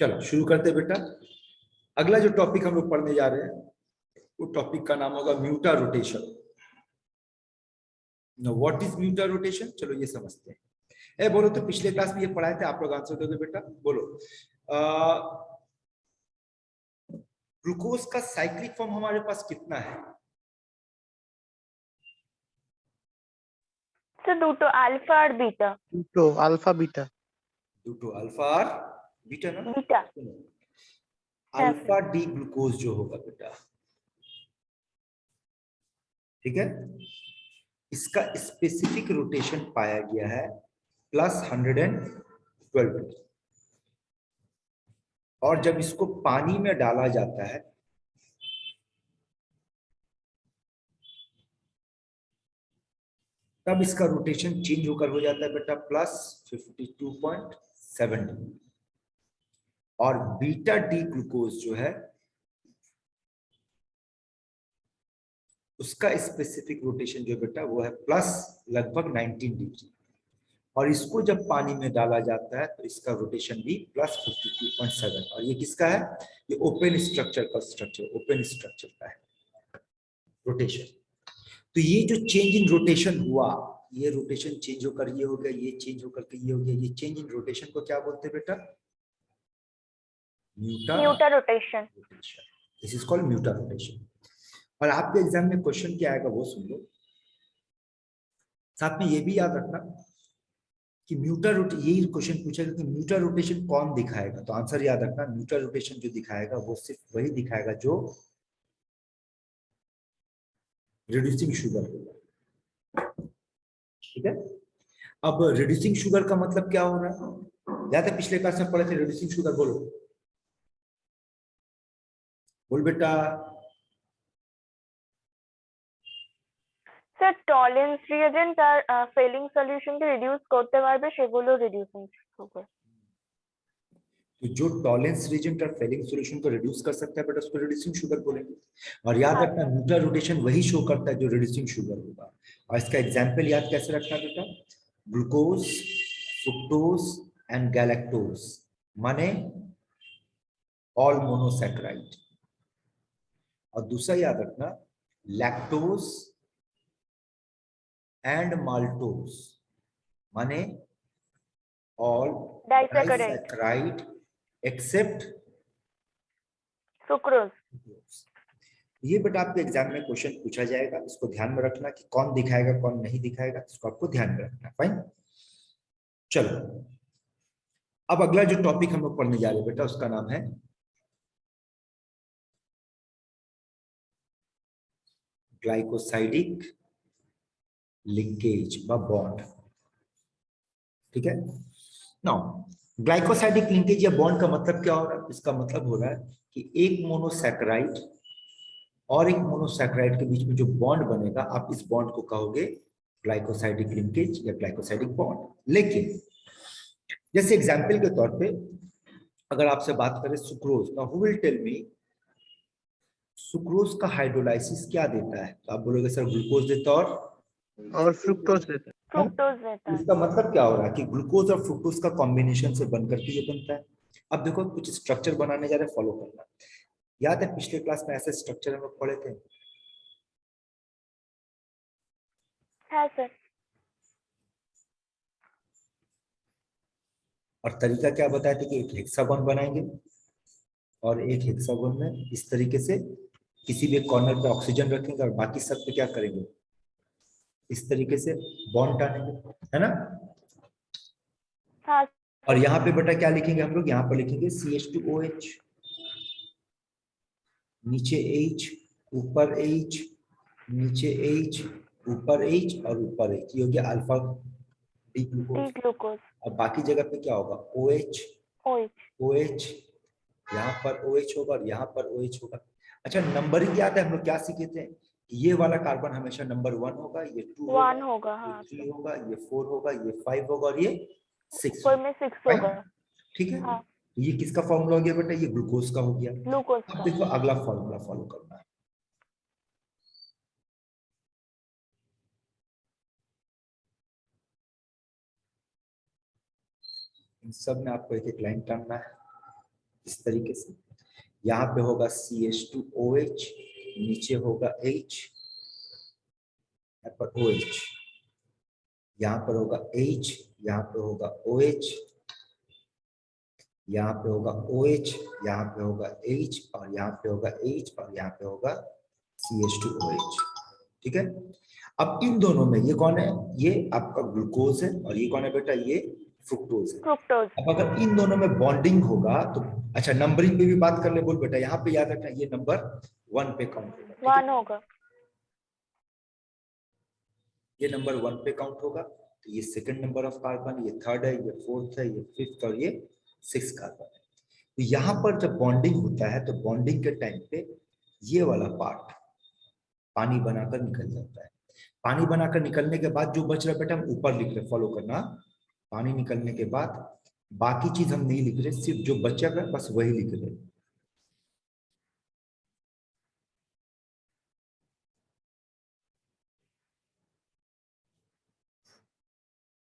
चलो शुरू करते बेटा। अगला जो टॉपिक हम लोग पढ़ने जा रहे हैं वो टॉपिक का नाम होगा म्यूटा रोटेशन। व्हाट इज म्यूटा रोटेशन, चलो ये समझते हैं। बोलो तो पिछले क्लास में ये पढ़ाए थे, आप लोग आंसर दोगे बेटा, बोलो। ग्लूकोज का साइक्लिक फॉर्म हमारे पास कितना है? तो 2 अल्फा और बीटा। 2 alpha beta. 2 अल्फा और बीटा ना? बीटा। अल्फा डी ग्लूकोज जो होगा बेटा, ठीक है, इसका स्पेसिफिक रोटेशन पाया गया है +112। और जब इसको पानी में डाला जाता है तब इसका रोटेशन चेंज होकर हो जाता है बेटा +52.7। और बीटा डी ग्लूकोज जो है उसका स्पेसिफिक रोटेशन जो बेटा वो है लगभग 19 डिग्री। और इसको जब पानी में डाला जाता है तो इसका रोटेशन भी +52.7। और ये किसका है? ये ओपन स्ट्रक्चर का है रोटेशन। तो ये जो चेंज इन रोटेशन हुआ, ये रोटेशन चेंज होकर ये हो गया, ये चेंज होकर के ये हो गया, ये चेंज इन रोटेशन को क्या बोलते हैं बेटा? Mutarotation. This is called mutarotation. और आपके एग्जाम में क्वेश्चन क्या आएगा वो सुन लो। साथ में ये भी याद रखना कि म्यूटा रोटेशन, यही क्वेश्चन पूछेगा कि म्यूटा रोटेशन कौन दिखाएगा, तो आंसर याद रखना, म्यूटा रोटेशन जो दिखाएगा वो सिर्फ वही दिखाएगा जो रिड्यूसिंग शुगर होगा, ठीक है। अब रिड्यूसिंग शुगर का मतलब क्या हो रहा है? याद है पिछले क्लास में पढ़े थे रिड्यूसिंग शुगर, बोलो बोल बेटा। স্যার টলেন্স রিয়েজেন্ট আর ফেলিং সলিউশনকে রিডিউস করতে পারবে, সেগুলো রিডিউসিং সুগার। तो जो टॉलेंस रीजेंट और फेलिंग सॉल्यूशन को रिड्यूस कर सकता है बेटा उसको रिड्यूसिंग शुगर बोलेंगे। और याद रखना म्यूटा रोटेशन वही शो करता है जो रिड्यूसिंग शुगर होगा। और इसका एग्जांपल याद कैसे रखना बेटा? ग्लूकोज, फ्रुक्टोज एंड गैलेक्टोज माने ऑल मोनोसैकेराइड। और दूसरा याद रखना लैक्टोज एंड माल्टोज माने ऑल डाइसैकेराइड एक्सेप्ट सुक्रोज। ये बेटा आपके एग्जाम में क्वेश्चन पूछा जाएगा, इसको ध्यान में रखना कि कौन दिखाएगा कौन नहीं दिखाएगा, इसको आपको ध्यान में रखना। फाइन, चलो अब अगला जो टॉपिक हम लोग पढ़ने जा रहे हैं बेटा उसका नाम है ग्लाइकोसाइडिक लिंकेज व बॉन्ड, ठीक है। नाउ ग्लाइकोसाइडिक लिंकेज या बॉन्ड का मतलब क्या हो रहा है? इसका मतलब हो रहा है कि एक मोनोसैकेराइड और एक मोनोसैकेराइड के बीच में जो बॉन्ड बनेगा, आप इस बॉन्ड को कहोगे ग्लाइकोसाइडिक लिंकेज या ग्लाइकोसाइडिक बॉन्ड। लेकिन जैसे एग्जांपल के तौर पे अगर आपसे बात करें sucrose, now who will tell me sucrose का हाइड्रोलाइसिस क्या देता है? तो आप बोलोगे सर ग्लूकोज देता और फ्रुक्टोज देता है। फ्रुक्टोज देता है। इसका मतलब क्या हो रहा है कि ग्लूकोज और फ्रुक्टोज का कॉम्बिनेशन से बनकर के ये बनता है। अब देखो कुछ स्ट्रक्चर बनाने जा रहे हैं, फॉलो करना। याद है पिछले क्लास में ऐसे स्ट्रक्चर हम लोग पढ़े थे? हाँ सर। और तरीका क्या बताया था कि एक हेक्सागोन बनाएंगे और एक हेक्सागोन में इस तरीके से किसी भी कॉर्नर पे ऑक्सीजन रखेंगे और बाकी सब पे क्या करेंगे, इस तरीके से बॉन्ड टानेंगे, है ना। हाँ। और यहाँ पे बेटा क्या लिखेंगे हम लोग? यहाँ पर लिखेंगे CH2OH, नीचे H, ऊपर H, नीचे H, ऊपर H और ऊपर H, ये हो गया अल्फा डी ग्लूकोज। और बाकी जगह पे क्या होगा? OH, OH, यहाँ पर OH होगा और यहाँ पर OH होगा। अच्छा नंबरिंग याद है हम लोग क्या सीखे थे? ये वाला कार्बन हमेशा नंबर 1 होगा, ये 2 होगा, हाँ, ये 3 होगा, ये 4 होगा, ये 5 होगा और ये 6 में 6 होगा। ठीक है। हाँ। ये किसका फॉर्मूला हो गया बेटा? ये ग्लूकोज का हो गया। ग्लूकोज अब का। देखो अगला फॉर्मूला फॉलो करना है। इन सब में आपको एक एक लाइन टानना है। इस तरीके से। यहाँ पे होगा CH2OH, नीचे होगा H, यहाँ पर OH, यहाँ पर होगा H, यहाँ पे होगा OH, यहाँ पे होगा OH, यहाँ पे होगा H, और यहाँ पे होगा H, और यहाँ पे होगा CH2OH। ठीक है। अब इन दोनों में ये कौन है? ये आपका ग्लूकोज है, और ये कौन है बेटा? ये फ्रुक्टोज है। फ्रुक्टोज। अब अगर इन दोनों में बॉन्डिंग होगा तो अच्छा, नंबरिंग पे भी बात कर ले। बोल बेटा, यहाँ पे याद रखना, ये नंबर 1 पे काउंट होगा। 1 होगा। ये नंबर 1 पे काउंट होगा, तो ये सेकंड नंबर ऑफ कार्बन, ये थर्ड है, ये फोर्थ है, ये फिफ्थ, और ये 6 कार्बन है। तो यहाँ पर जब बॉन्डिंग होता है तो बॉन्डिंग के टाइम पे ये वाला पार्ट पानी बनाकर निकल जाता है। पानी बनाकर निकलने के बाद जो बच रहा बेटा, हम ऊपर लिख रहे, फॉलो करना। पानी निकलने के बाद बाकी चीज हम नहीं लिख रहे, सिर्फ जो बचेगा बस वही लिख रहे।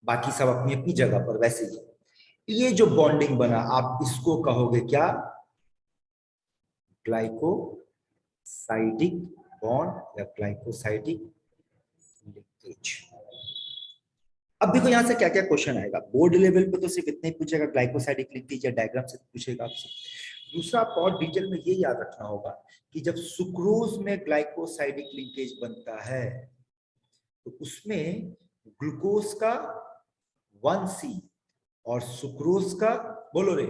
बाकी सब अपनी अपनी जगह पर वैसे ही। ये जो बॉन्डिंग बना, आप इसको कहोगे क्या? ग्लाइकोसाइडिक बॉन्ड या ग्लाइकोसाइडिक लिंकेज। अब देखो यहां से क्या क्या क्वेश्चन आएगा। बोर्ड लेवल पे तो सिर्फ इतना ही पूछेगा, ग्लाइकोसाइडिक लिंकेज या डायग्राम से पूछेगा आपसे। दूसरा, आपको और डिटेल में ये याद रखना होगा कि जब सुक्रोज में ग्लाइकोसाइडिक लिंकेज बनता है तो उसमें ग्लूकोज का 1C और सुक्रोज का, बोलो रे,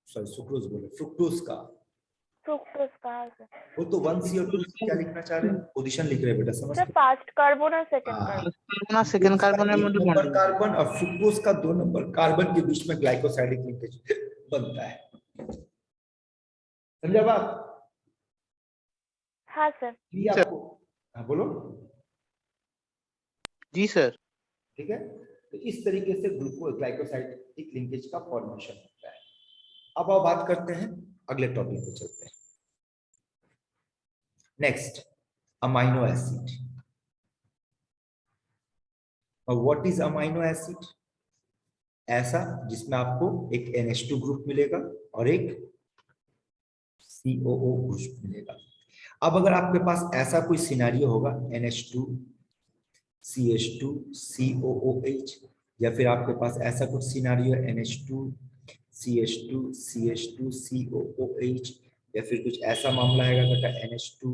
सॉरी सुक्रोज बोलो, फ्रुक्टोज का, फ्रुक्टोज कहाँ से? वो तो 1C और 2C क्या लिखना चाह रहे हैं? पोजीशन लिख रहे हैं बेटा, समझ सर फर्स्ट कार्बन और सेकंड हाँ। कार्बन। ना सेकंड कार्बन एक में नंबर कार्बन और फ्रुक्टोज का 2 नंबर कार्बन के बीच में ग्लाइकोसाइडिक लिंकेज बनता है। समझा बात? हाँ सर। ये आपको, हाँ बोलो। जी सर। ठीक है, तो इस तरीके से ग्लाइकोसाइडिक लिंकेज का फॉर्मेशन होता है। अब आप बात करते हैं, अगले टॉपिक पे चलते हैं। Next, amino acid. और व्हाट इज अमाइनो एसिड? ऐसा जिसमें आपको एक NH2 ग्रुप मिलेगा और एक COO ग्रुप मिलेगा। अब अगर आपके पास ऐसा कोई सिनेरियो होगा, NH2 CH2 COOH, या फिर आपके पास ऐसा कुछ scenario NH2 CH2 CH2 COOH, या फिर कुछ ऐसा मामला है बेटा NH2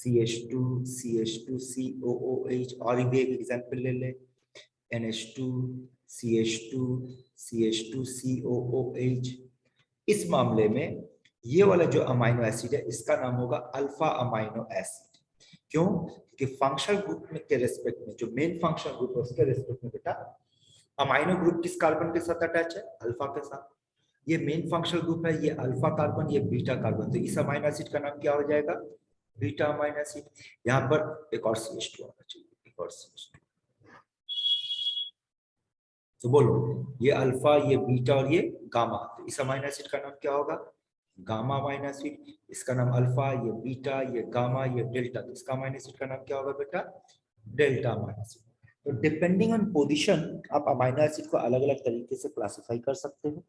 CH2 CH2 COOH, और भी एक एग्जांपल ले ले, NH2 CH2 CH2 COOH। इस मामले में ये वाला जो अमाइनो एसिड है इसका नाम होगा अल्फा अमाइनो एसिड। क्यों? क्योंकि फंक्शनल ग्रुप में के रेस्पेक्ट में, जो मेन फंक्शनल ग्रुप है उसके रेस्पेक्ट में बेटा अमाइनो ग्रुप किस कार्बन के साथ अटैच है? अल्फा के साथ। ये मेन फंक्शनल ग्रुप है, ये अल्फा कार्बन, ये बीटा कार्बन, तो इस अमाइनो एसिड का नाम क्या हो जाएगा? Beta amino acid. यहाँ पर एक और CH2 आना चाहिए, एक और CH2। तो बोलो, ये अल्फा, ये बीटा और ये गामा, तो इस अमाइनो एसिड का नाम क्या होगा? Gamma amino acid. इसका नाम अल्फा, ये बीटा, ये गामा, ये डेल्टा, तो इसका अमाइनो एसिड का नाम क्या होगा बेटा? Delta amino acid. तो डिपेंडिंग ऑन पोजीशन आप अमाइनो एसिड को अलग अलग तरीके से क्लासिफाई कर सकते हो।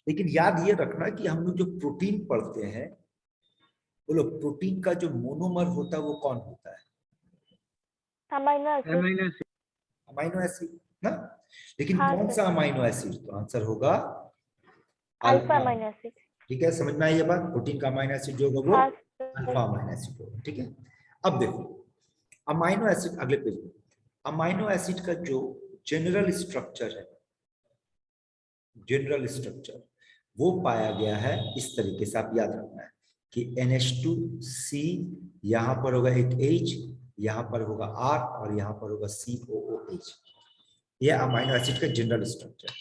लेकिन याद ये रखना कि हम लोग जो प्रोटीन पढ़ते हैं, बोलो प्रोटीन का जो मोनोमर होता है वो कौन होता है? Amino acid. अमाइनो एसिड ना। लेकिन हाँ, कौन सा अमाइनो एसिड? तो आंसर होगा अल्फा अमाइनो एसिड। ठीक है, समझ में आई ये बात? प्रोटीन का अमाइनो एसिड जो होगा वो हाँ, अल्फा अमाइनो एसिड होगा। ठीक है, अब देखो अमाइनो एसिड, अगले पेज में अमाइनो एसिड का जो जनरल स्ट्रक्चर है, जनरल स्ट्रक्चर वो पाया गया है इस तरीके से। आप याद रखना है कि NH2C, यहां पर होगा एक H, यहां पर होगा R, और यहां पर होगा COOH। यह अमाइनो एसिड का जनरल स्ट्रक्चर।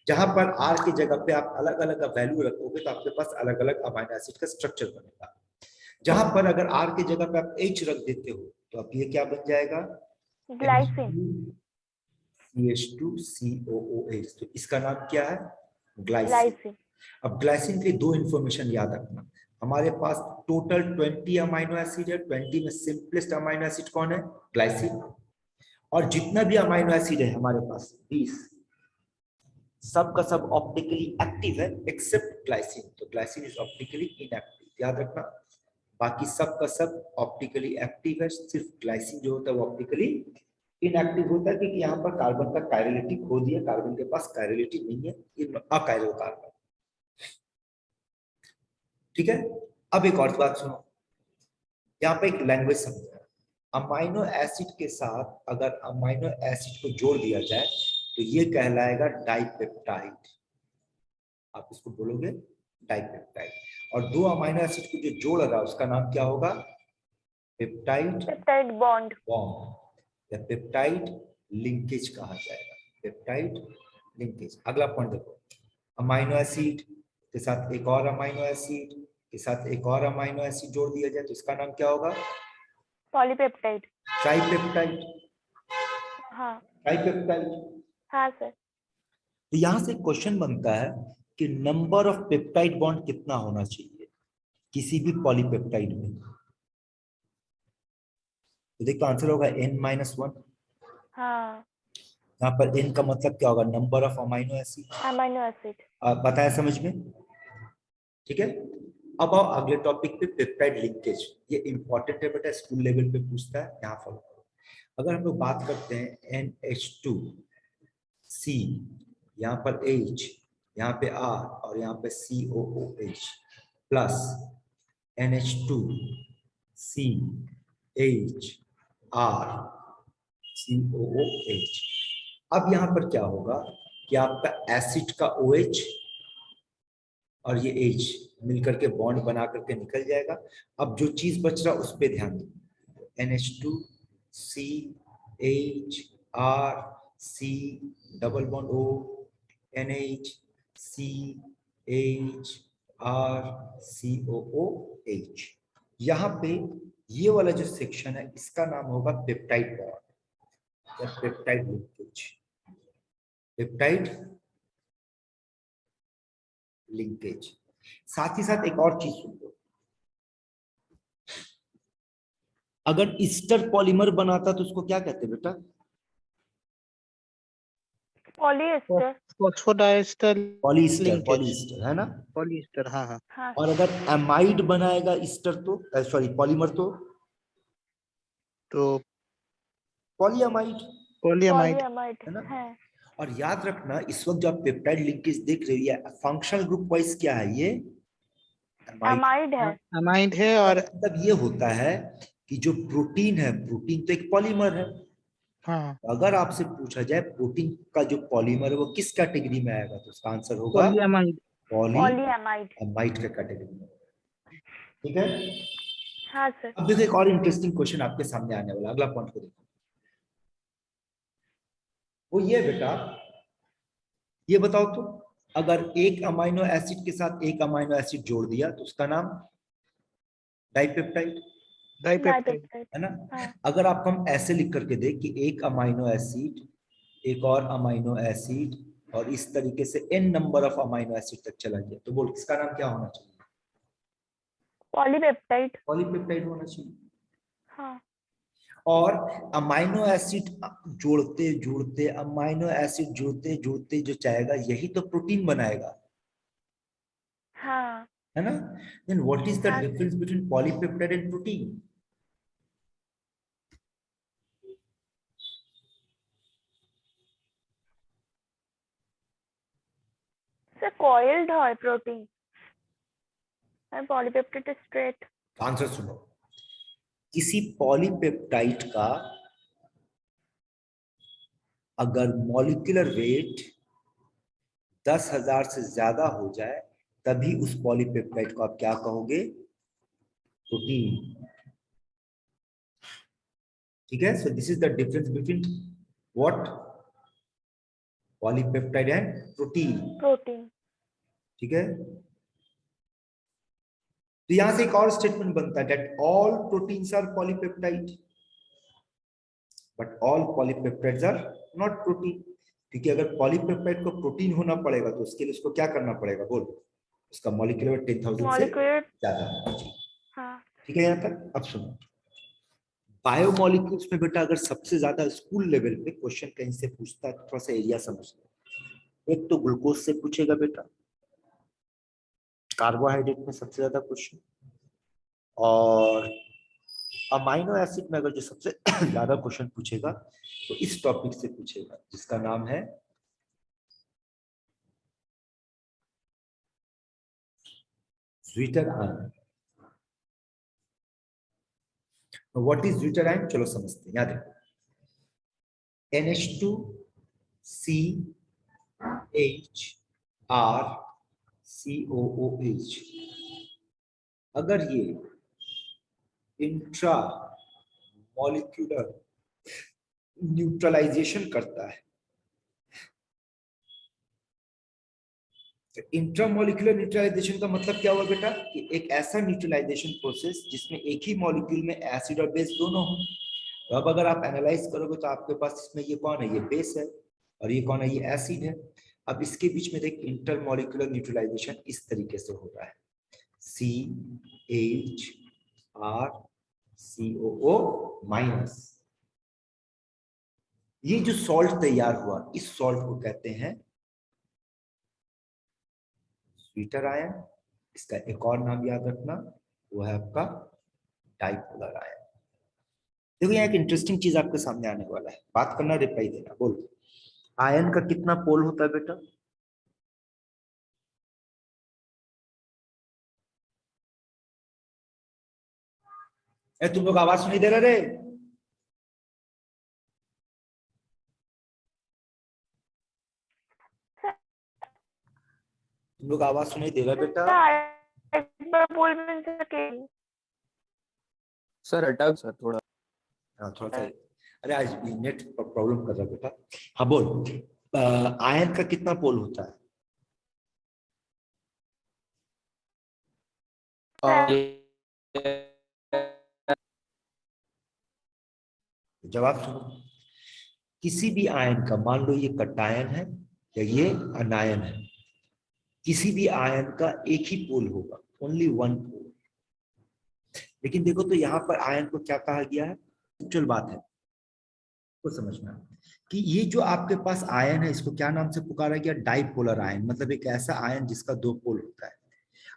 जहां पर R की जगह पे आप अलग अलग वैल्यू रखोगे तो आपके पास अलग अलग अमाइनो एसिड का स्ट्रक्चर बनेगा। जहां पर अगर R की जगह पे आप H रख देते हो तो अब ये क्या बन जाएगा? ग्लाइसिन। CH2COOH। तो इसका नाम क्या है? ग्लाइसिन। अब ग्लाइसिन के 2 इंफॉर्मेशन याद रखना। हमारे पास टोटल 20 अमाइनो एसिड है। 20 में सिंपलेस्ट अमाइनो एसिड कौन है? ग्लाइसिन। और जितना भी अमाइनो एसिड है हमारे पास 20, सब का सब ऑप्टिकली एक्टिव है एक्सेप्ट ग्लाइसिन, तो ग्लाइसिन इज ऑप्टिकली इनएक्टिव, याद रखना। बाकी सब का सब ऑप्टिकली एक्टिव है, सिर्फ ग्लाइसिन जो होता है वो ऑप्टिकली इनएक्टिव होता है, क्योंकि यहाँ पर कार्बन का कायरलिटी खो दिया, कार्बन के पास कायरलिटी नहीं है, ये अकायरल कार्बन। ठीक है, अब एक और बात सुनो, यहाँ पे एक लैंग्वेज समझो। अमाइनो एसिड के साथ अगर अमाइनो एसिड को जोड़ दिया जाए तो ये कहलाएगा डाइपेप्टाइड, आप इसको बोलोगे डाइपेप्टाइड। और दो अमाइनो एसिड को जो जोड़ रहा है उसका नाम क्या होगा? Peptide peptide bond. बॉन्ड या पेप्टाइड लिंकेज कहा जाएगा, पेप्टाइड लिंकेज। अगला पॉइंट देखो, अमाइनो एसिड के साथ एक और अमाइनो एसिड के साथ एक और अमाइनो एसिड जोड़ दिया जाए तो इसका नाम क्या होगा? पॉलीपेप्टाइड। ट्राइपेप्टाइड, हाँ ट्राइपेप्टाइड। हाँ सर। तो यहां से क्वेश्चन बनता है कि नंबर ऑफ पेप्टाइड बॉन्ड कितना होना चाहिए किसी भी पॉलीपेप्टाइड में। तो देखो आंसर होगा n-1। हाँ, यहाँ पर n का मतलब क्या होगा? Number of amino acid. Amino acid. बताया समझ में? ठीक है, अब आओ अगले टॉपिक पे, पेप्टाइड लिंकेज। ये इंपॉर्टेंट है बेटा, स्कूल लेवल पे पूछता है, यहाँ फॉलो करो। अगर हम लोग बात करते हैं NH2C, यहाँ पर H, यहाँ पे R और यहाँ पे COOH plus NH2CH R COOH। अब यहाँ पर क्या होगा कि आपका एसिड का OH और ये H मिलकर के बॉन्ड बना करके निकल जाएगा। अब जो चीज बच रहा उस पे ध्यान दो, NH2CH C double bond O NHCH COOH। यहाँ पे ये वाला जो सेक्शन है इसका नाम होगा पेप्टाइड बॉन्ड या पेप्टाइड लिंकेज, पेप्टाइड लिंकेज। साथ ही साथ एक और चीज सुन लो, अगर ईस्टर पॉलीमर बनाता तो उसको क्या कहते हैं बेटा? Polyester. Phosphodiester polyester, linkage. Polyester है ना? पॉलीस्टर, हाँ हाँ। हाँ और अगर एमाइड बनाएगा ईस्टर तो सॉरी पॉलीमर तो पॉलीअमाइड। पॉलीअमाइड है ना? है। और याद रखना इस वक्त जो आप पेप्टाइड लिंकेज देख रही है फंक्शनल ग्रुप वाइज क्या है? ये अमाइड है। अमाइड है। और मतलब ये होता है कि जो प्रोटीन है, प्रोटीन तो एक पॉलीमर है। हाँ, अगर आपसे पूछा जाए प्रोटीन का जो पॉलीमर है वो किस कैटेगरी में आएगा तो उसका आंसर होगा पॉलीअमाइड। पॉलीअमाइड। पॉलीअमाइड के कैटेगरी में। ठीक है, हाँ सर। अब देखो एक और इंटरेस्टिंग क्वेश्चन आपके सामने आने वाला, अगला पॉइंट को देखो। वो ये बेटा, ये बताओ तो अगर एक अमाइनो एसिड के साथ एक अमाइनो एसिड जोड़ दिया तो उसका नाम डाइपेप्टाइड डाइपेप्टाइड। है ना? हाँ। अगर आपको हम ऐसे लिख करके दे कि एक अमाइनो एसिड एक और अमाइनो एसिड और इस तरीके से n number of amino acid तक चला गया तो बोल इसका नाम क्या होना चाहिए? पॉलीपेप्टाइड। पॉलीपेप्टाइड होना चाहिए। हाँ। और अमाइनो एसिड जोड़ते जोड़ते अमाइनो एसिड जोड़ते जोड़ते जो चाहेगा यही तो प्रोटीन बनाएगा, हाँ। है ना? देन व्हाट इज द हाँ। Difference between polypeptide and protein? Sir coiled है प्रोटीन और पॉलीपेप्टाइड स्ट्रेट। आंसर सुनो, किसी पॉलीपेप्टाइड का अगर मॉलिक्यूलर वेट 10,000 से ज्यादा हो जाए तभी उस पॉलीपेप्टाइड को आप क्या कहोगे? प्रोटीन। ठीक है, so this is the difference between what? Polypeptide and protein. Protein. ठीक है, तो यहां से एक और स्टेटमेंट बनता है that all proteins are polypeptide but all polypeptides are not protein. क्योंकि अगर पॉलीपेप्टाइड को प्रोटीन होना पड़ेगा तो उसके लिए उसको क्या करना पड़ेगा? बोल, उसका मॉलिक्यूलर वेट 10,000 से मॉलिक्यूलर। ज्यादा होना चाहिए। हाँ। ठीक है, यहाँ तक अब सुनो, बायोमोलिक्यूल्स में बेटा अगर सबसे ज्यादा स्कूल लेवल पे क्वेश्चन कहीं से पूछता है तो थोड़ा सा एरिया समझ लो। एक तो ग्लूकोज से पूछेगा बेटा, कार्बोहाइड्रेट में सबसे ज्यादा क्वेश्चन, और अमाइनो एसिड में अगर जो सबसे ज्यादा क्वेश्चन पूछेगा तो इस टॉपिक से पूछेगा जिसका नाम है zwitter ion. What is zwitter ion, चलो समझते हैं। याद देखो, NH2CHRCOOH, अगर ये इंट्रा मॉलिक्यूलर न्यूट्रलाइजेशन करता है, इंट्रामोलिकुलर न्यूट्रलाइजेशन का मतलब क्या हुआ बेटा, कि एक ऐसा न्यूट्रलाइजेशन प्रोसेस जिसमें एक ही मॉलिक्यूल में एसिड और बेस दोनों हो। तो अब अगर आप एनालाइज करोगे तो आपके पास इसमें ये कौन है, ये बेस है, और ये कौन है, ये एसिड है। अब इसके बीच में देख इंटरमोलिकुलर न्यूट्रलाइजेशन इस तरीके से हो रहा है, CHRCOO-। ये जो सॉल्ट तैयार हुआ, इस सॉल्ट को कहते हैं ज्विटर आयन। इसका एक और नाम याद रखना, वो है आपका डाइपोलर आयन। देखो यहाँ एक इंटरेस्टिंग चीज आपके सामने आने वाला है, बात करना, रिप्लाई देना। बोल, आयन का कितना पोल होता है बेटा? तुम लोग आवाज सुनाई दे रहे रे? तुम लोग आवाज सुनाई दे रहा बेटा? बोल मिल सके सर अटक सर थोड़ा। हाँ थोड़ा सा, अरे आज नेट प्रॉब्लम कर रहा बेटा। हाँ बोल, आयन का कितना पोल होता है? जवाब सुनो, किसी भी आयन का, मान लो ये कटायन है या ये अनायन है, किसी भी आयन का एक ही पोल होगा, ओनली वन पोल। लेकिन देखो तो यहाँ पर आयन को क्या कहा गया है, एक्चुअल बात है को समझना कि ये जो आपके पास आयन है, इसको क्या नाम से पुकारा गया, डाइपोलर आयन, मतलब एक ऐसा आयन जिसका दो पोल होता है।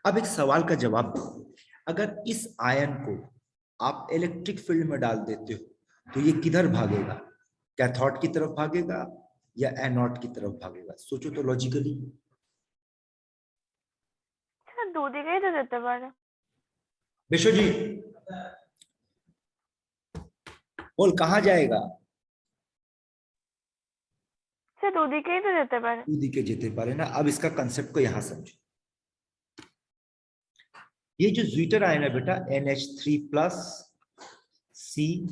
अब एक सवाल का जवाब दो, अगर इस आयन को आप इलेक्ट्रिक फील्ड में डाल देते हो तो ये किधर भागेगा, कैथोड की तरफ भागेगा या एनोड की तरफ भागेगा? सोचो तो लॉजिकली। दूध ही तो देते पारे। विश्व जी बोल, कहाँ जाएगा? दूध ही तो देते पारे, दूध ही के जेते पारे ना। अब इसका कंसेप्ट को यहां समझो, ये जो ज्विटर आयन है बेटा, NH3+ CHRCO-,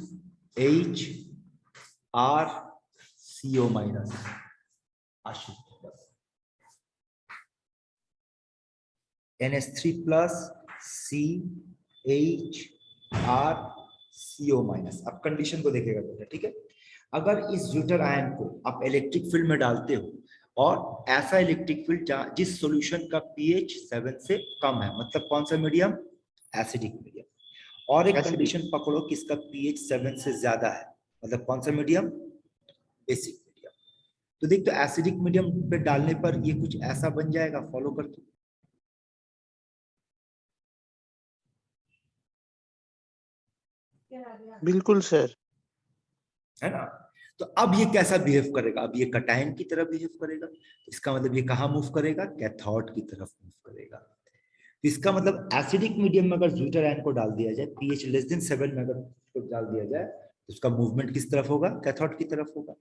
NH3+ CHRCO-। अब कंडीशन को देखेगा बेटा, ठीक है। अगर इस ज्विटर आयन को आप इलेक्ट्रिक फील्ड में डालते हो, और ऐसा इलेक्ट्रिक फील्ड जिस सॉल्यूशन का pH 7 से कम है, मतलब कौन सा मीडियम, एसिडिक मीडियम, और एक कंडीशन पकड़ो कि इसका pH 7 से ज्यादा है, मतलब कौन सा मीडियम, बेसिक मीडियम। तो देख, तो एसिडिक मीडियम पे डालने पर ये कुछ ऐसा बन जाएगा, फॉलो कर तू। बिल्कुल सर, है ना। तो अब ये कैसा बिहेव करेगा, अब ये कटायन की तरह बिहेव करेगा, इसका मतलब ये कहाँ मूव करेगा, कैथोड की तरफ मूव करेगा। तो इसका मतलब एसिडिक मीडियम में अगर ज्विटर आयन को डाल दिया जाए, pH <7 में अगर को डाल दिया जाए, तो उसका मूवमेंट किस तरफ होगा, कैथोड की तरफ होगा।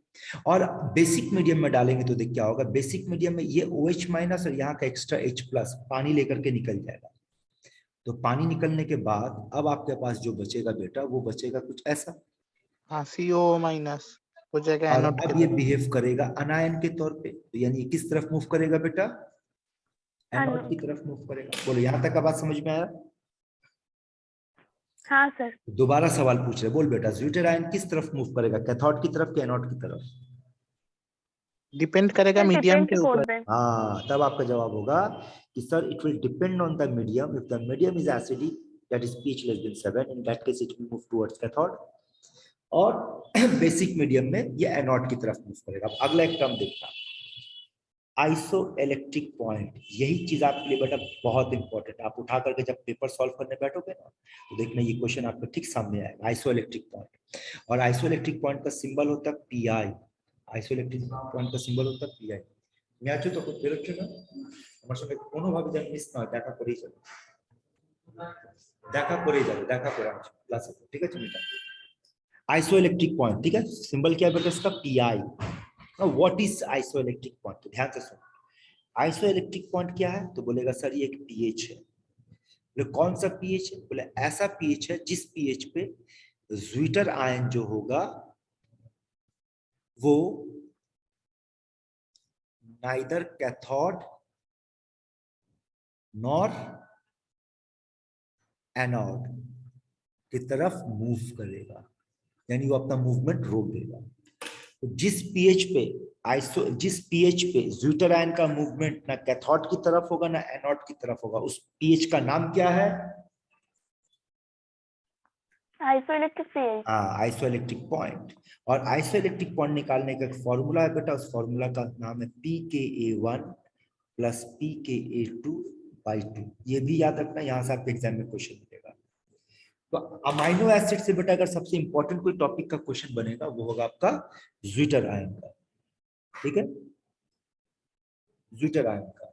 और बेसिक मीडियम में डालेंगे तो देख क्या होगा, बेसिक मीडियम में ये OH- और यहाँ का एक्स्ट्रा H+ पानी लेकर के निकल जाएगा। तो पानी निकलने के बाद अब आपके पास जो बचेगा बेटा, वो बचेगा कुछ ऐसा। हाँ CO- हो जाएगा और एनोड अब की ये तरफ। बिहेव करेगा अनायन के तौर पे, तो यानी किस तरफ मूव करेगा बेटा, एनोड की तरफ मूव करेगा। बोलो, यहां तक का बात समझ में आया? हाँ सर। दोबारा सवाल पूछ रहे, बोल बेटा, ज्विटर आयन किस तरफ मूव करेगा, कैथोड की तरफ या एनोड की तरफ? डिपेंड करेगा मीडियम के ऊपर। हाँ, तब आपका जवाब होगा कि sir it will depend on the medium. If the medium is acidic, that is pH <7, in that case it will move towards cathode, और बेसिक मीडियम में ये एनोड की तरफ मूव करेगा। अब अगला एक टर्म देखना, आइसो इलेक्ट्रिक पॉइंट, यही चीज आपके लिए बेटा बहुत इंपॉर्टेंट। आप उठा करके जब पेपर सॉल्व करने बैठोगे ना तो देखना ये क्वेश्चन आपको ठीक सामने आएगा, आइसो इलेक्ट्रिक पॉइंट। और आइसो इलेक्ट्रिक पॉइंट का सिंबल होता है पीआई। आइसो इलेक्ट्रिक पॉइंट का सिंबल होता है पीआई। मैं आज तो कुछ বেরোচ্ছে না আমার সঙ্গে কোনো ভাবে যেন মিস না দেখা করেই যাবে, দেখা করে আসবে ক্লাসে, ঠিক আছে बेटा। आइसो इलेक्ट्रिक पॉइंट, ठीक है, सिंबल क्या है बेटा इसका pi. What is iso electric point, तो ध्यान से सुनो। आइसो इलेक्ट्रिक पॉइंट क्या है, तो बोलेगा सर ये एक पीएच है। बोले कौन सा पीएच है, बोले ऐसा पीएच है जिस पीएच पे ज्विटर आयन जो होगा वो नाइदर कैथोड नॉर एनोड की तरफ मूव करेगा, यानी वो अपना मूवमेंट रोक देगा। तो जिस पीएच पे ज्विटर आयन का मूवमेंट ना कैथोड की तरफ होगा ना एनोड की तरफ होगा, उस पीएच का नाम क्या है? Isoelectric pH. हाँ, आइसोइलेक्ट्रिक पॉइंट। और आइसोइलेक्ट्रिक पॉइंट निकालने का एक फॉर्मूला है बेटा, उस फॉर्मूला का नाम है pKa1 प्लस pKa2/2। ये भी याद रखना, यहाँ से आपके एग्जाम में क्वेश्चन मिलेगा। तो अमाइनो एसिड से बेटा अगर सबसे इंपॉर्टेंट कोई टॉपिक का क्वेश्चन बनेगा वो होगा आपका ज्विटर आयन का, ठीक है, ज्विटर आयन का।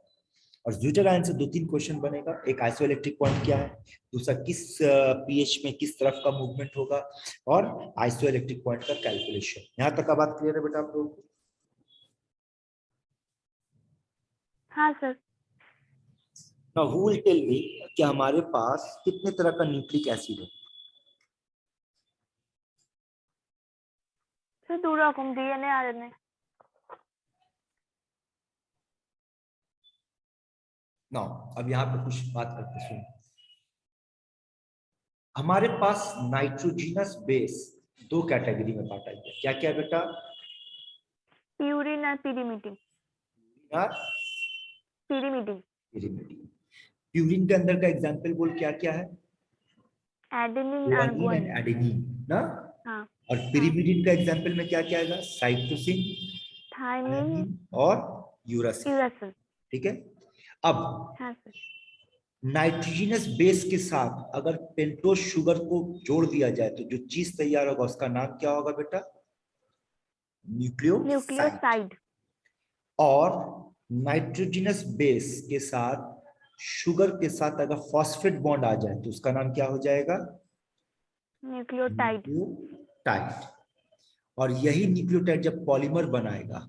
और ज्विटर आयन से 2-3 क्वेश्चन बनेगा। एक आइसोइलेक्ट्रिक पॉइंट क्या है, दूसरा किस पीएच में किस तरफ का मूवमेंट होगा, और आइसोइलेक्ट्रिक पॉइंट का कैलकुलेशन। यहां तक का बात क्लियर है बेटा आप लोगों को? हाँ sir. Now who will tell me कि हमारे पास कितने तरह का न्यूक्लिक एसिड है? सर 2 রকম, डीएनए आरएनए। नाउ अब यहाँ पे कुछ बात करते सुन। हमारे पास नाइट्रोजिनस बेस 2 कैटेगरी में बांटा गया, क्या क्या बेटा? प्यूरिन और पिरिमिडिन। यार पिरिमिडिन। प्यूरिन के अंदर का एग्जांपल बोल क्या क्या है? एडेनिन और गुआनिन गुआनिन। एंड एडेनिन ना। हाँ। और पिरिमिडिन का एग्जांपल में क्या क्या आएगा? साइटोसिन, थायमिन और यूरासिल, यूरासिल। ठीक है। अब हाँ सर। नाइट्रोजनस बेस के साथ अगर पेंटोज शुगर को जोड़ दिया जाए तो जो चीज तैयार होगा उसका नाम क्या होगा बेटा? न्यूक्लियोसाइड। न्यूक्लियोसाइड। और नाइट्रोजनस बेस के साथ शुगर के साथ अगर फॉस्फेट बॉन्ड आ जाए तो उसका नाम क्या हो जाएगा? न्यूक्लियोटाइड। न्यूक्लियोटाइड। और यही न्यूक्लियोटाइड जब पॉलीमर बनाएगा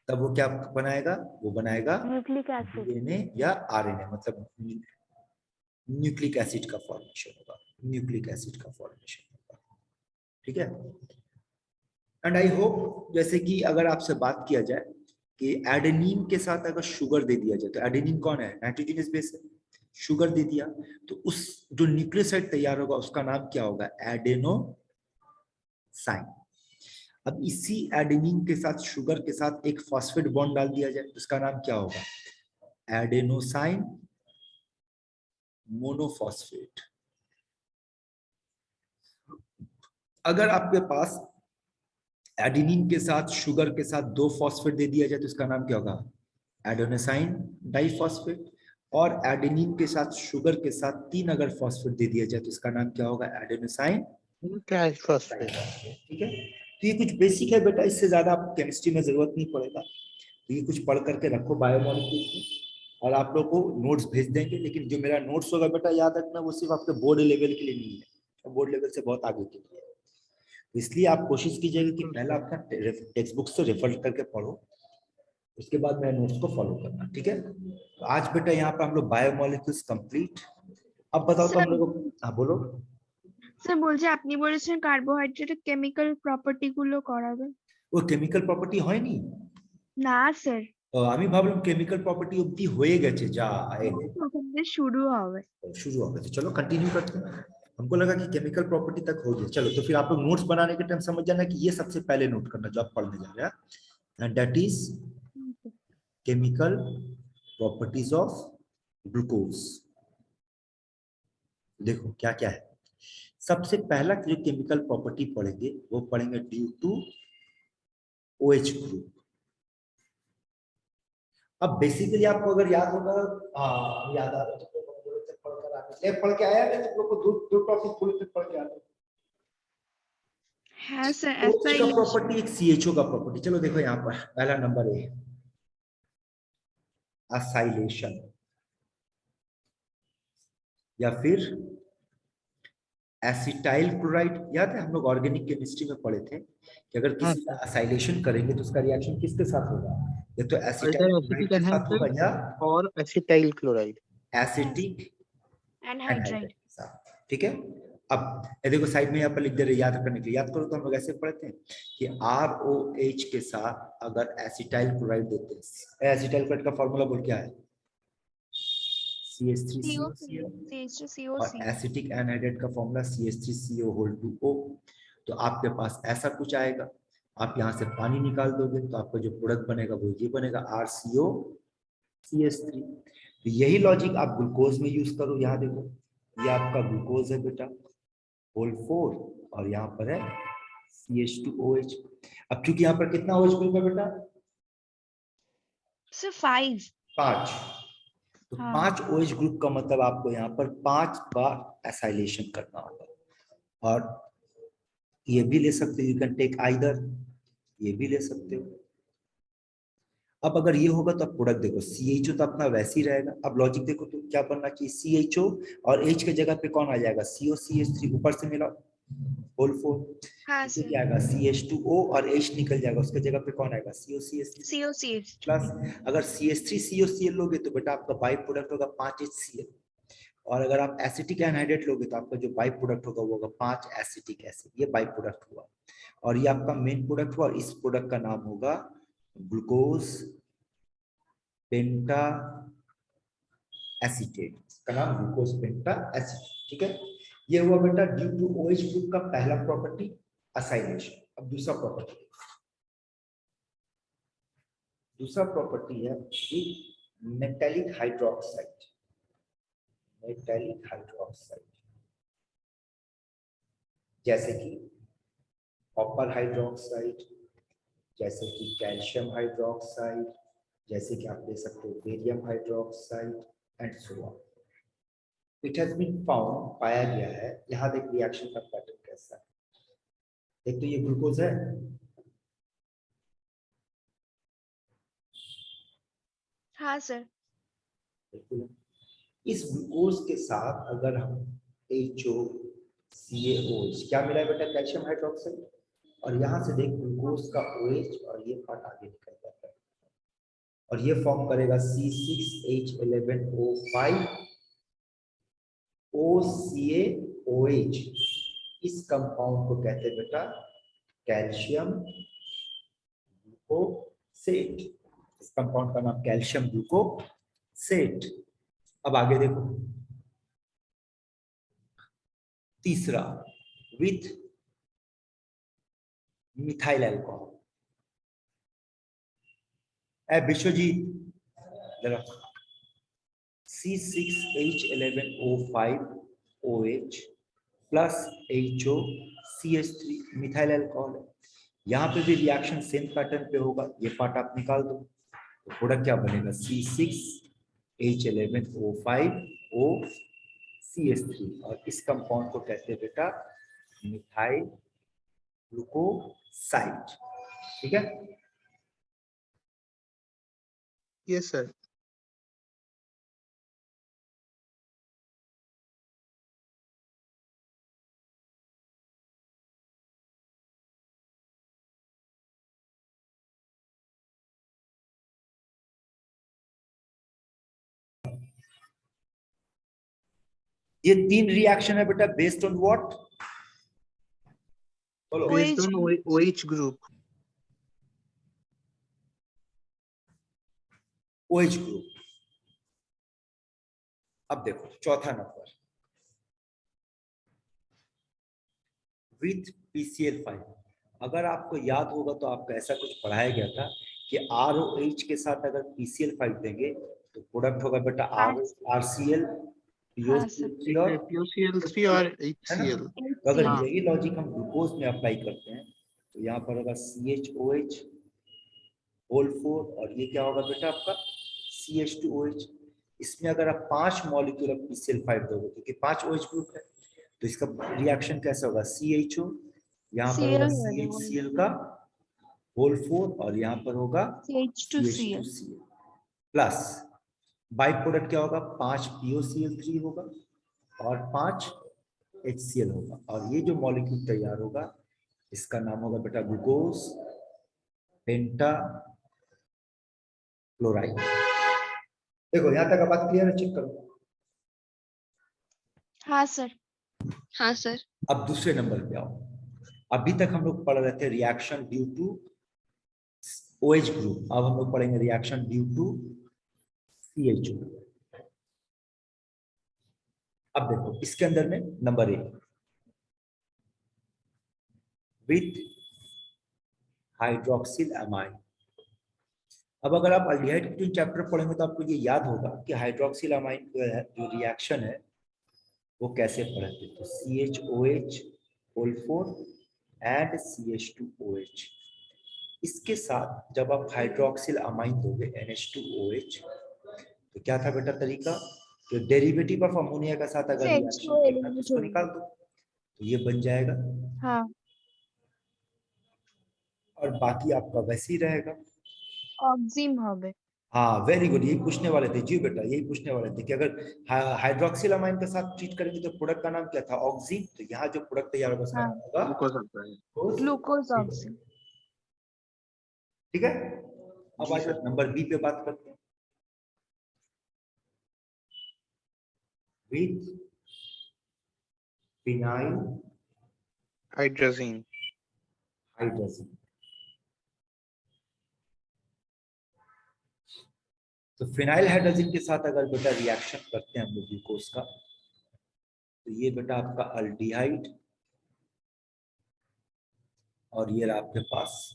तब वो क्या बनाएगा? वो बनाएगा न्यूक्लिक एसिड। डीएनए या आरएनए, मतलब न्यूक्लिक एसिड का फॉर्मेशन होगा, न्यूक्लिक एसिड का फॉर्मेशन होगा, ठीक है। एंड आई होप जैसे कि अगर आपसे बात किया जाए कि एडेनिन के साथ अगर शुगर दे दिया जाए, तो एडेनिन कौन है? नाइट्रोजनस बेस है, शुगर दे दिया तो उस जो न्यूक्लियोसाइड तैयार होगा उसका नाम क्या होगा? एडेनोसाइन। अब इसी एडेनिन के साथ शुगर के साथ एक फॉस्फेट बॉन्ड डाल दिया जाए तो उसका नाम क्या होगा? Adenosine monophosphate. अगर आपके पास एडेनिन के साथ शुगर के साथ 2 फॉस्फेट दे दिया जाए तो इसका नाम क्या होगा? Adenosine diphosphate. और एडेनिन के साथ शुगर के साथ 3 अगर फॉस्फेट दे दिया जाए तो इसका नाम क्या होगा? Adenosine triphosphate. ठीक है। तो ये कुछ बेसिक है बेटा, इससे ज्यादा आप केमिस्ट्री में जरूरत नहीं पड़ेगा। तो ये कुछ पढ़ करके रखो बायोमॉलिक्यूल्स में, और आप लोग को नोट्स भेज देंगे। लेकिन जो मेरा नोट्स होगा बेटा याद रखना वो सिर्फ आपके बोर्ड लेवल के लिए नहीं है, बोर्ड लेवल से बहुत आगे के लिए है। तो इसलिए आप कोशिश कीजिएगा कि पहला अपना टेक्स्ट बुक से रेफर करके पढ़ो, उसके बाद मेरे नोट्स को फॉलो करना, ठीक है। तो आज बेटा यहाँ पे हम लोग बायोमॉलिक्यूल्स कंप्लीट। अब बताओ तो हम लोग, हाँ बोलो। স্যার বলছি আপনি বলেছেন কার্বোহাইড্রেটের কেমিক্যাল প্রপার্টি গুলো করাবেন। ও কেমিক্যাল প্রপার্টি হয়নি? না স্যার, আমি ভাবলাম কেমিক্যাল প্রপার্টি অবধি হয়ে গেছে, যা ওখান থেকে শুরু হবে। शुरू हो गया, तो चलो कंटिन्यू करते हैं। हमको लगा कि केमिकल प्रॉपर्टी तक हो गया। चलो तो फिर आप लोग नोट्स बनाने के टाइम समझ जाना कि ये सबसे पहले नोट करना जो आप पढ़ने जा रहे हैं, and that is chemical properties of glucose. देखो क्या क्या है। सबसे पहला जो केमिकल प्रॉपर्टी पढ़ेंगे वो पढ़ेंगे ड्यू टू OH ग्रुप। अब बेसिकली आपको अगर याद होगा, हाँ याद आ रहा है, तो बोले थे पढ़कर आने, ले पढ़ के आया ना, तुम लोग को दो टॉपिक बोले थे पढ़ के आने। है सर OH का एसाइलेशन। प्रॉपर्टी, एक CHO का प्रॉपर्टी। चलो देखो यहाँ पर पहला नंबर ए, असाइलेशन, या फिर एसिटाइल क्लोराइड। याद है हम लोग ऑर्गेनिक केमिस्ट्री में पढ़े थे कि अगर हाँ किसी का सर। असाइलेशन करेंगे तो उसका रिएक्शन किसके साथ होगा, या तो एसिटाइल अल्टर क्लोराइड एसिटिक के साथ होगा एनहाइड्राइड या और acetyl chloride. Acetic anhydride. Anhydride के साथ। ठीक है, अब ये देखो साइड में यहाँ पर लिख दे रहे, याद करने के लिए। याद करो तो हम लोग ऐसे पढ़ते हैं कि ROH के साथ अगर एसिटाइल क्लोराइड देते हैं, एसिटाइल क्लोराइड का फॉर्मूला बोल क्या है, CH3COCl, और एसिटिक एनहाइड्राइड का फॉर्मूला CH3CO2O। तो आपके पास ऐसा कुछ आएगा, आप यहाँ से पानी निकाल दोगे तो आपका जो प्रोडक्ट बनेगा वो ये बनेगा, RCOCH3। तो यही लॉजिक आप ग्लूकोज में यूज करो। यहाँ देखो ये आपका ग्लूकोज है बेटा, होल 4, और यहाँ पर है CH2OH। अब चूंकि यहाँ पर कितना OH ग्रुप है बेटा, सर 5। 5, तो हाँ। 5 OH ग्रुप का मतलब आपको यहाँ पर 5 बार एसाइलेशन करना होगा। और ये भी ले सकते हो, यू कैन टेक आइदर, ये भी ले सकते हो। अब अगर ये होगा तो अब प्रोडक्ट देखो, CHO तो अपना वैसे ही रहेगा। अब लॉजिक देखो तो क्या बनना चाहिए, CHO और H के जगह पे कौन आ जाएगा, COCH3, ऊपर से मिला होल 4। हाँ नीचे सर। क्या आएगा, CH2O, और H निकल जाएगा, उसके जगह पे कौन आएगा, COCH3 COCH। प्लस। अगर CH3COCl लोगे तो बेटा आपका बाई प्रोडक्ट होगा 5HCl, और अगर आप एसिटिक एनहाइड्रेट लोगे तो आपका जो बाई प्रोडक्ट होगा वो होगा 5 एसिटिक एसिड, ये बाई प्रोडक्ट हुआ। और ये आपका मेन प्रोडक्ट हुआ, और इस प्रोडक्ट का नाम होगा ग्लूकोज पेंटा एसीटेट, इसका नाम ग्लूकोज पेंटा एसीटेट। ठीक है, ये हुआ बेटा ड्यू टू OH ग्रुप का पहला प्रॉपर्टी, असाइलेशन। अब दूसरा प्रॉपर्टी, दूसरा प्रॉपर्टी है मेटालिक हाइड्रोक्साइड, मेटालिक हाइड्रोक्साइड, जैसे कि कॉपर हाइड्रोक्साइड, जैसे कि कैल्शियम हाइड्रोक्साइड, जैसे कि आप ले सकते हो barium hydroxide and so on. It has been found, पाया गया है। यहाँ देख रिएक्शन का पैटर्न कैसा है। एक तो ये ग्लूकोज है, हाँ सर। बिल्कुल। इस ग्लूकोज के साथ अगर हम HOCaOH, क्या मिला है बेटा, कैल्शियम हाइड्रोक्साइड, और यहाँ से देख ग्लूकोज का OH, और ये पार्ट आगे निकल जाता है, और ये फॉर्म करेगा C6H11O5 OCaOH। इस कंपाउंड को कहते हैं बेटा कैल्शियम ग्लूकोसेट। इस कंपाउंड का नाम कैल्शियम ग्लूकोसेट। अब आगे देखो, तीसरा विथ मिथाइल अल्कोहल। विश्वजीत जरा, C6H11O5OH plus HOCH3 methyl alcohol है। यहाँ पे भी रिएक्शन सेम पैटर्न पे होगा, ये पार्ट आप निकाल दो तो प्रोडक्ट क्या बनेगा, C6H11O5OCH3, और इस कंपाउंड को कहते हैं बेटा मिथाइल ग्लूकोसाइड। ठीक है, यस सर। ये 3 रिएक्शन है बेटा बेस्ड ऑन व्हाट, बोलो। Based on OH group. OH group. अब देखो चौथा नंबर विथ PCl5। अगर आपको याद होगा तो आपको ऐसा कुछ पढ़ाया गया था कि ROH के साथ अगर PCl5 देंगे तो प्रोडक्ट होगा बेटा RCl, POCl3 और POCl3 और है ना। HCl। तो अगर हाँ। यही लॉजिक हम ग्लूकोज में अप्लाई करते हैं तो यहाँ पर होगा CHOH होल 4, और ये क्या होगा बेटा आपका CH2OH। इसमें अगर आप 5 मॉलिक्यूल ऑफ PCl5 दोगे, क्योंकि 5 OH ग्रुप है, तो इसका रिएक्शन कैसा होगा? CHO, यहाँ पर होगा CHCl का होल 4 और यहाँ पर होगा CH2Cl CH2Cl plus by product क्या होगा? 5 POCl3 होगा और 5 HCl होगा, और ये जो मॉलिक्यूल तैयार होगा इसका नाम होगा बेटा ग्लूकोज पेंटा क्लोराइड। देखो यहां तक बात क्लियर है? चेक करो। हाँ सर। हाँ सर। अब दूसरे नंबर पे आओ। अभी तक हम लोग पढ़ रहे थे reaction due to OH group, अब हम लोग पढ़ेंगे रिएक्शन ड्यू टू CHO। अब देखो इसके अंदर में नंबर 1 विथ हाइड्रोक्सिल अमाइन। अब अगर आप अल्डिहाइड के चैप्टर पढ़ेंगे तो आपको ये याद होगा कि हाइड्रोक्सिल अमाइन जो रिएक्शन है वो कैसे पढ़ते हैं। तो CHOH होल 4 एंड CH2OH, इसके साथ जब आप हाइड्रोक्सिल अमाइन दोगे NH2OH, तो क्या था बेटा तरीका? जो डेरिवेटिव ऑफ अमोनिया के साथ अगर रिएक्शन करना है तो उसको निकाल दो, तो ये बन जाएगा। हाँ। और बाकी आपका वैसे ही रहेगा। ऑक्सिम হবে। हाँ वेरी गुड, यही पूछने वाले थे जी बेटा, यही पूछने वाले थे कि अगर हाइड्रोक्सिल अमाइन के साथ ट्रीट करेंगे तो प्रोडक्ट का नाम क्या था? ऑक्सीन। तो यहाँ जो प्रोडक्ट तैयार होगा उसका हाँ। नाम होगा ग्लूकोज आता है। Glucose auxin. ठीक है। अब जी आज सर। नंबर बी पे बात करते हैं। With phenyl hydrazine. हाइड्रोजन। तो फिनाइल हाइड्रोजन के साथ अगर बेटा रिएक्शन करते हैं हम लोग ग्लूकोज का, तो ये बेटा आपका अल्डिहाइड और ये रहा आपके पास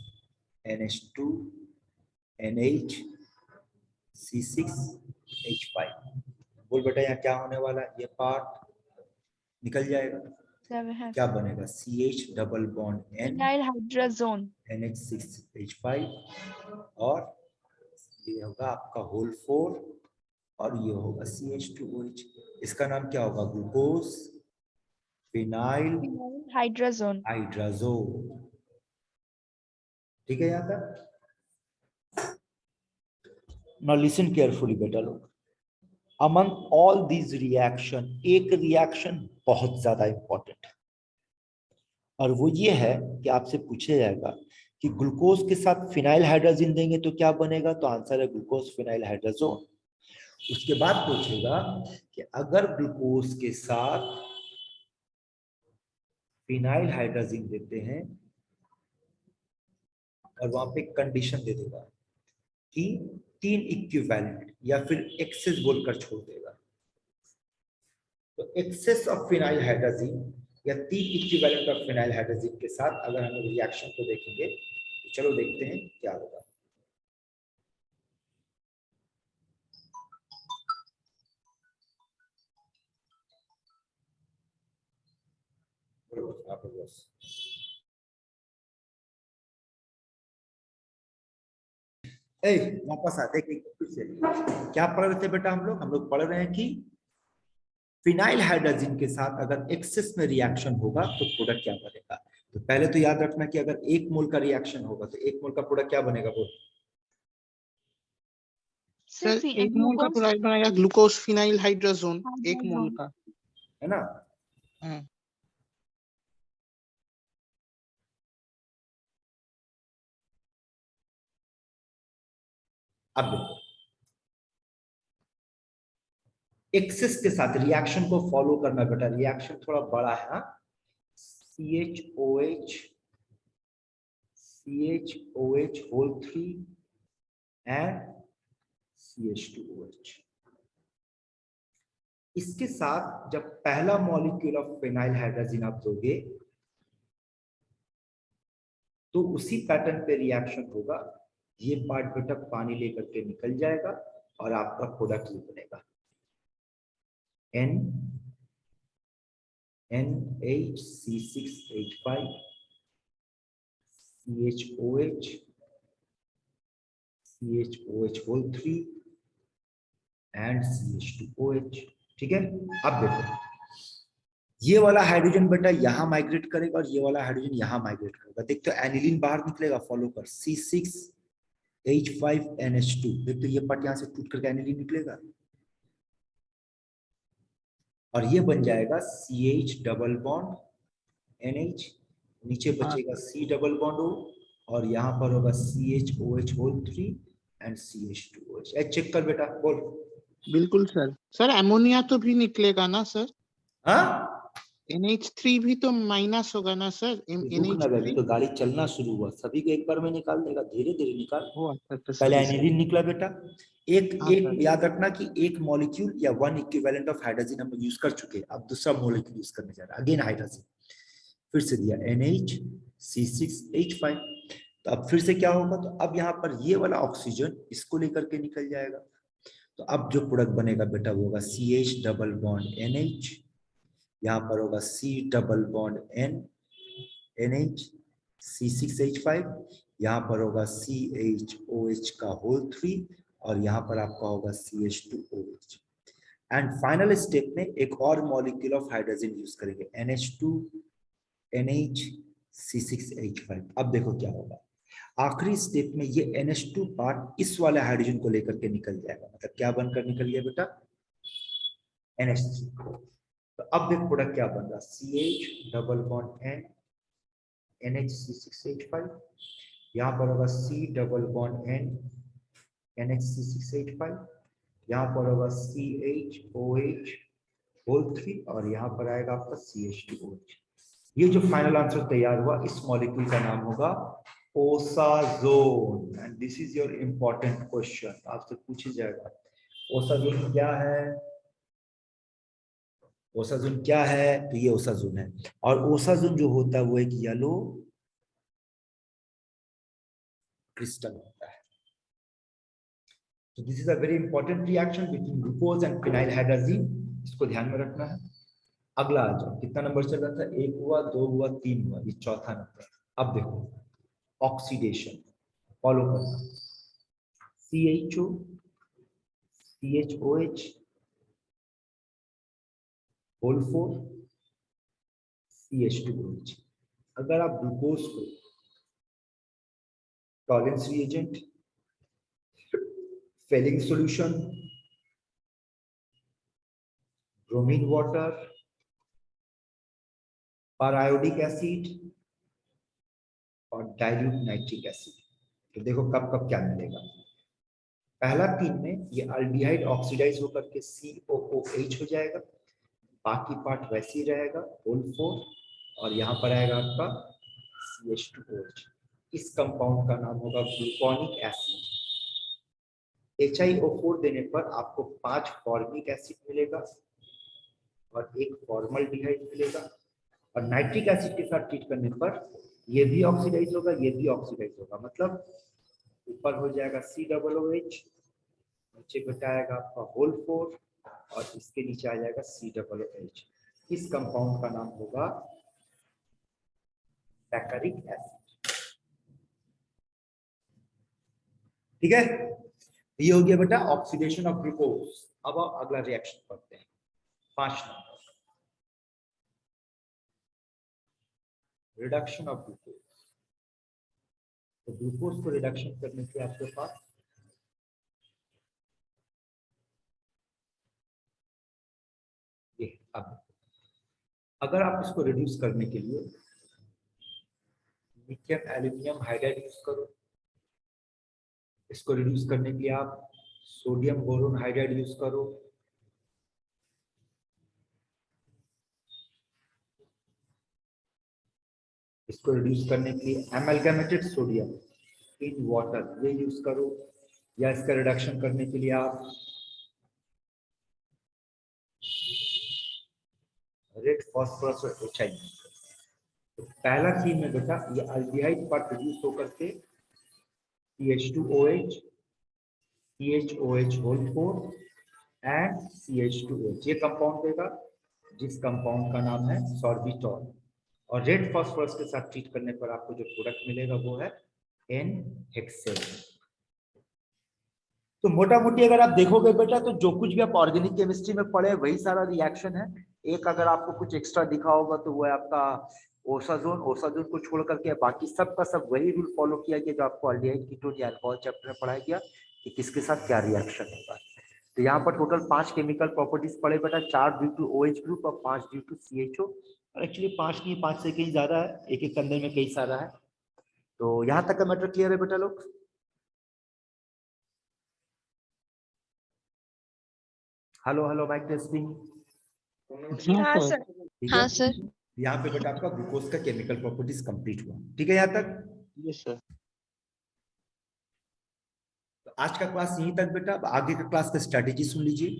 NH2 NH C6H5। बोल बेटा यहाँ क्या होने वाला है? ये पार्ट निकल जाएगा, क्या बनेगा? CH double bond N phenyl hydrazone NH6H5 और ये होगा आपका होल 4 और ये होगा CH2OH। इसका नाम क्या होगा? Glucose phenyl hydrazone. हाइड्राजोल। ठीक है यहाँ तक? Now listen carefully बेटा लोग। Among all these reaction, एक रिएक्शन बहुत ज्यादा इंपॉर्टेंट है, और वो ये है कि आपसे पूछा जाएगा कि ग्लूकोज के साथ फिनाइल हाइड्रोजन देंगे तो क्या बनेगा? तो आंसर है ग्लूकोज फिनाइल हाइड्रोजोन। उसके बाद पूछेगा कि अगर ग्लूकोज के साथ फिनाइल हाइड्रोजन देते हैं और वहां पे कंडीशन दे देगा कि 3 इक्विवेलेंट या फिर एक्सेस बोलकर छोड़ देगा, तो एक्सेस ऑफ फिनाइल हाइड्रोजन या 3 इक्विवेलेंट ऑफ फिनाइल हाइड्रोजन के साथ अगर हम रिएक्शन को देखेंगे तो चलो देखते हैं क्या होगा। वापस आते फिर से क्या पढ़ रहे थे बेटा? हम लोग पढ़ रहे हैं कि फिनाइल हाइड्रोजन के साथ अगर एक्सेस में रिएक्शन होगा तो प्रोडक्ट क्या बनेगा। तो पहले तो याद रखना कि अगर 1 मोल का रिएक्शन होगा तो 1 मोल का प्रोडक्ट क्या बनेगा? बोल। सर 1 मोल का प्रोडक्ट बनाएगा ग्लूकोज फिनाइल हाइड्रोजोन 1 मोल का, है ना? हाँ। अब देखो एक्सेस के साथ रिएक्शन को फॉलो करना बेटा, रिएक्शन थोड़ा बड़ा है। हाँ? CHOH whole 3 and CH2OH। इसके साथ जब पहला मॉलिक्यूल ऑफ फिनाइल हाइड्रोजन आप दोगे तो उसी पैटर्न पे रिएक्शन होगा, ये पार्ट बेटा पानी लेकर के निकल जाएगा और आपका प्रोडक्ट ये बनेगा NHC6H5 CHOH whole 3 and CH2OH। ठीक है, अब देखो ये वाला हाइड्रोजन बेटा यहाँ माइग्रेट करेगा और ये वाला हाइड्रोजन यहाँ माइग्रेट करेगा। देखते हो एनिलीन बाहर निकलेगा, फॉलो कर C6H5NH2। देखते हो ये पार्ट यहाँ से टूट करके एनिलीन निकलेगा और ये बन जाएगा CH डबल बॉन्ड NH, नीचे बचेगा C डबल बॉन्ड O और यहाँ पर होगा CHOH whole 3 and CH2OH। Check कर बेटा, बोल। बिल्कुल सर। सर अमोनिया तो भी निकलेगा ना सर? हाँ NH3 भी तो माइनस होगा ना सर? रुक ना बेटा, NH3 तो गाड़ी चलना शुरू हुआ, सभी को एक बार में निकाल देगा, धीरे धीरे निकाल। हो अच्छा पहले सॉरी सर। एनिलीन निकला बेटा। एक हाँ एक सर। याद रखना कि एक मॉलिक्यूल या वन इक्विवेलेंट ऑफ हाइड्रोजन हम यूज कर चुके हैं, अब दूसरा मॉलिक्यूल यूज करने जा रहा है, अगेन हाइड्रोजन। फिर से दिया NH, C6H5। तो अब फिर से क्या होगा, तो अब यहाँ पर ये वाला ऑक्सीजन इसको लेकर के निकल जाएगा। तो अब जो प्रोडक्ट बनेगा बेटा वो होगा CH डबल बॉन्ड NH, यहाँ पर होगा C double bond NH, C6H5, यहाँ पर होगा CHOH का होल 3 और यहाँ पर आपका होगा CH2OH। एंड फाइनल स्टेप में एक और मॉलिक्यूल ऑफ हाइड्रोजन यूज करेंगे, NH2 NH C6H5। अब देखो क्या होगा, आखिरी स्टेप में ये NH2 पार्ट इस वाले हाइड्रोजन को लेकर के निकल जाएगा, मतलब क्या बनकर निकल गया बेटा, NH3। तो अब देख प्रोडक्ट क्या बन रहा, CH double bond N NH C6H5, यहाँ पर होगा C double bond N NH C6H5, यहाँ पर होगा CHOH होल 3 और यहाँ पर आएगा आपका CH2OH। ये जो फाइनल आंसर तैयार हुआ, इस मॉलिक्यूल का नाम होगा osazone. And this is your important question, आपसे पूछा जाएगा ओसाजोन क्या है। ओसाजोन क्या है, तो ये ओसाजोन है। और ओसाजोन जो होता है वो एक येलो क्रिस्टल होता है। तो this is a very important reaction between glucose and phenyl hydrogen, इसको ध्यान में रखना है। अगला आ जाओ, कितना नंबर चल रहा था, 1 हुआ, 2 हुआ, 3 हुआ, ये चौथा नंबर। अब देखो ऑक्सीडेशन फॉलो करना, CHO CHOH होल 4 CH2OH। अगर आप ग्लूकोज को Tollens reagent, Fehling solution, bromine water, periodic acid और डाइल्यूट नाइट्रिक एसिड, तो देखो कब कब क्या मिलेगा। पहला 3 में ये अल्डिहाइड ऑक्सीडाइज होकर के COOH हो जाएगा, बाकी पार्ट वैसे ही रहेगा होल 4 और यहाँ पर आएगा आपका CH2OH। इस कंपाउंड का नाम होगा ग्लूकोनिक एसिड। HiO4 देने पर आपको 5 फॉर्मिक एसिड मिलेगा और 1 फॉर्मल्डिहाइड मिलेगा, और नाइट्रिक एसिड के साथ ट्रीट करने पर ये भी ऑक्सीडाइज होगा, ये भी ऑक्सीडाइज होगा, मतलब ऊपर हो जाएगा COOH, नीचे घटाएगा आपका होल 4 और इसके नीचे आ जाएगा COOH। इस कंपाउंड का नाम होगा सैकरिक एसिड। ठीक है, ये हो गया बेटा ऑक्सीडेशन ऑफ ग्लूकोज। अब अगला रिएक्शन पढ़ते हैं, 5 नंबर, रिडक्शन ऑफ ग्लूकोज। तो ग्लूकोज को रिडक्शन करने के आपके पास ये, अब अगर आप इसको रिड्यूस करने के लिए लिथियम एल्यूमिनियम हाइड्राइड यूज करो, इसको रिड्यूस करने के लिए आप सोडियम बोरोन हाइड्राइड यूज करो, इसको रिड्यूस करने के लिए एमलगमेटेड सोडियम इन वाटर ये यूज करो, या इसका रिडक्शन करने के लिए आप रेड फास्फोरस और HI। तो पहला चीज में बेटा ये अल्डिहाइड पार्ट रिड्यूस होकर के CH2OH CHOH whole 4 and CH2OH ये कंपाउंड देगा, जिस कंपाउंड का नाम है सॉर्बिटॉल। और रेड फास्फोरस के साथ ट्रीट करने पर आपको जो प्रोडक्ट मिलेगा वो है N-हेक्सेन। तो मोटा मोटी अगर आप देखोगे बेटा तो जो कुछ भी आप ऑर्गेनिक केमिस्ट्री में पढ़े वही सारा रिएक्शन है। एक अगर आपको कुछ एक्स्ट्रा दिखा होगा तो वो है आपका ओसाजोन। ओसाजोन को छोड़ करके बाकी सब का सब वही रूल फॉलो किया गया जो आपको अल्डिहाइड कीटोन या अल्कोहल चैप्टर में पढ़ाया गया कि किसके साथ क्या रिएक्शन होगा। तो यहाँ पर टोटल 5 केमिकल प्रॉपर्टीज पढ़े बेटा, 4 ड्यू टू OH ग्रुप और 5 ड्यू टू CHO। और एक्चुअली 5 नहीं, 5 से कहीं ज्यादा है, एक एक अंदर में कई सारा है। तो यहाँ तक का मैटर क्लियर है बेटा लोग? Hello hello mic testing. हाँ सर। ठीक हाँ है, सर। यहाँ पे बेटा आपका ग्लूकोज का केमिकल प्रॉपर्टीज कंप्लीट हुआ। ठीक है यहाँ तक? Yes sir. तो आज का क्लास यहीं तक बेटा। अब आगे का क्लास का स्ट्रेटेजी सुन लीजिए।